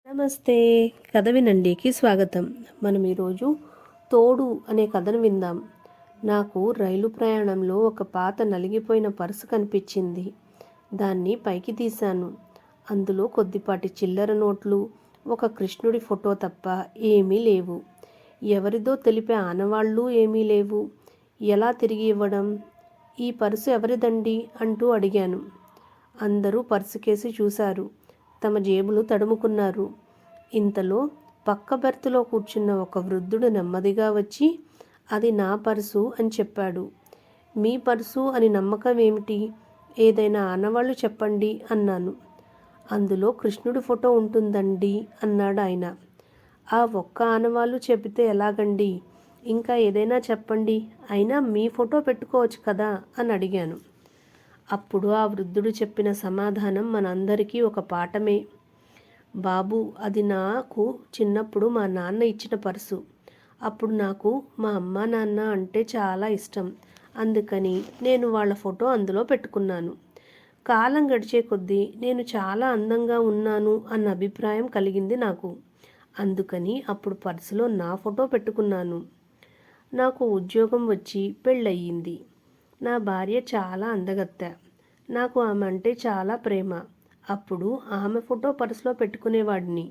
నమస్తే. కథ వినండికి స్వాగతం. మనం ఈరోజు తోడు అనే కథను విందాం. నాకు రైలు ప్రయాణంలో ఒక పాత నలిగిపోయిన పర్సు కనిపించింది. దాన్ని పైకి తీశాను. అందులో కొద్దిపాటి చిల్లర నోట్లు, ఒక కృష్ణుడి ఫోటో తప్ప ఏమీ లేవు. ఎవరిదో తెలిపే ఆనవాళ్ళు ఏమీ లేవు. ఎలా తిరిగి ఇవ్వడం? ఈ పర్సు ఎవరిదండి అంటూ అడిగాను. అందరూ పర్సు కేసి చూశారు. తమ జేబులు తడుముకున్నారు. ఇంతలో పక్క బెర్తులో కూర్చున్న ఒక వృద్ధుడు నెమ్మదిగా వచ్చి, అది నా పర్సు అని చెప్పాడు. మీ పర్సు అని నమ్మకం ఏమిటి? ఏదైనా ఆనవాళ్ళు చెప్పండి అన్నాను. అందులో కృష్ణుడి ఫోటో ఉంటుందండి అన్నాడు ఆయన. ఆ ఒక్క ఆనవాళ్ళు చెబితే ఎలాగండి? ఇంకా ఏదైనా చెప్పండి, అయినా మీ ఫోటో పెట్టుకోవచ్చు కదా అని అడిగాను. అప్పుడు ఆ వృద్ధుడు చెప్పిన సమాధానం మనందరికీ ఒక పాఠమే. బాబు, అది నాకు చిన్నప్పుడు మా నాన్న ఇచ్చిన పర్సు. అప్పుడు నాకు మా అమ్మ నాన్న అంటే చాలా ఇష్టం. అందుకని నేను వాళ్ళ ఫోటో అందులో పెట్టుకున్నాను. కాలం గడిచే కొద్దీ నేను చాలా అందంగా ఉన్నాను అన్న అభిప్రాయం కలిగింది నాకు. అందుకని అప్పుడు పర్సులో నా ఫోటో పెట్టుకున్నాను. నాకు ఉద్యోగం వచ్చి పెళ్ళయింది. నా భార్య చాలా అందగత్తె. నాకు ఆమె అంటే చాలా ప్రేమ. అప్పుడు ఆమె ఫోటో పర్సులో పెట్టుకునేవాడిని.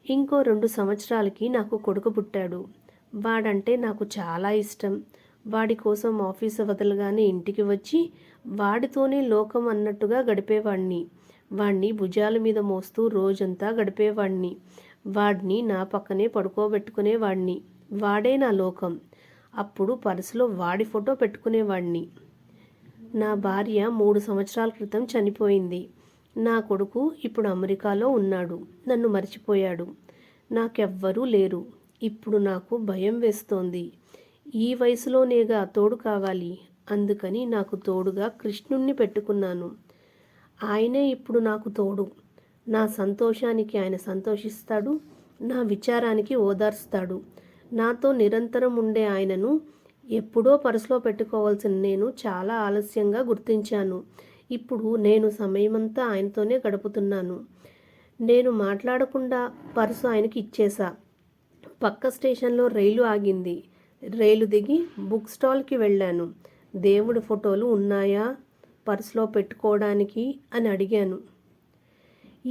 ఇంకో 2 సంవత్సరాలకి నాకు కొడుకు పుట్టాడు. వాడంటే నాకు చాలా ఇష్టం. వాడి కోసం ఆఫీసు వదలగానే ఇంటికి వచ్చి వాడితోనే లోకం అన్నట్టుగా గడిపేవాడిని. వాడిని భుజాల మీద మోస్తూ రోజంతా గడిపేవాడిని. వాడిని నా పక్కనే పడుకోబెట్టుకునేవాడిని. వాడే నా లోకం. అప్పుడు పర్సులో వాడి ఫోటో పెట్టుకునేవాడిని. నా భార్య 3 సంవత్సరాల క్రితం చనిపోయింది. నా కొడుకు ఇప్పుడు అమెరికాలో ఉన్నాడు. నన్ను మర్చిపోయాడు. నాకెవ్వరూ లేరు. ఇప్పుడు నాకు భయం వేస్తోంది. ఈ వయసులోనేగా తోడు కావాలి. అందుకని నాకు తోడుగా కృష్ణుణ్ణి పెట్టుకున్నాను. ఆయనే ఇప్పుడు నాకు తోడు. నా సంతోషానికి ఆయన సంతోషిస్తాడు. నా విచారానికి ఓదార్స్తాడు. నాతో నిరంతరం ఉండే ఆయనను ఎప్పుడో పర్సులో పెట్టుకోవాల్సిన నేను చాలా ఆలస్యంగా గుర్తించాను. ఇప్పుడు నేను సమయమంతా ఆయనతోనే గడుపుతున్నాను. నేను మాట్లాడకుండా పర్సు ఆయనకి ఇచ్చేశా. పక్క స్టేషన్లో రైలు ఆగింది. రైలు దిగి బుక్ స్టాల్కి వెళ్ళాను. దేవుడి ఫోటోలు ఉన్నాయా పర్సులో పెట్టుకోవడానికి అని అడిగాను.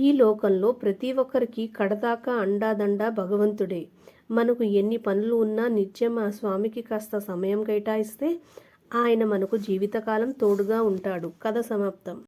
ఈ లోకంలో ప్రతి ఒక్కరికి కడదాకా అండాదండా భగవంతుడే. మనకు ఎన్ని పనులు ఉన్నా నిత్యం ఆ స్వామికి కాస్త సమయం కేటాయిస్తే ఆయన మనకు జీవితకాలం తోడుగా ఉంటాడు. కథ సమాప్తం.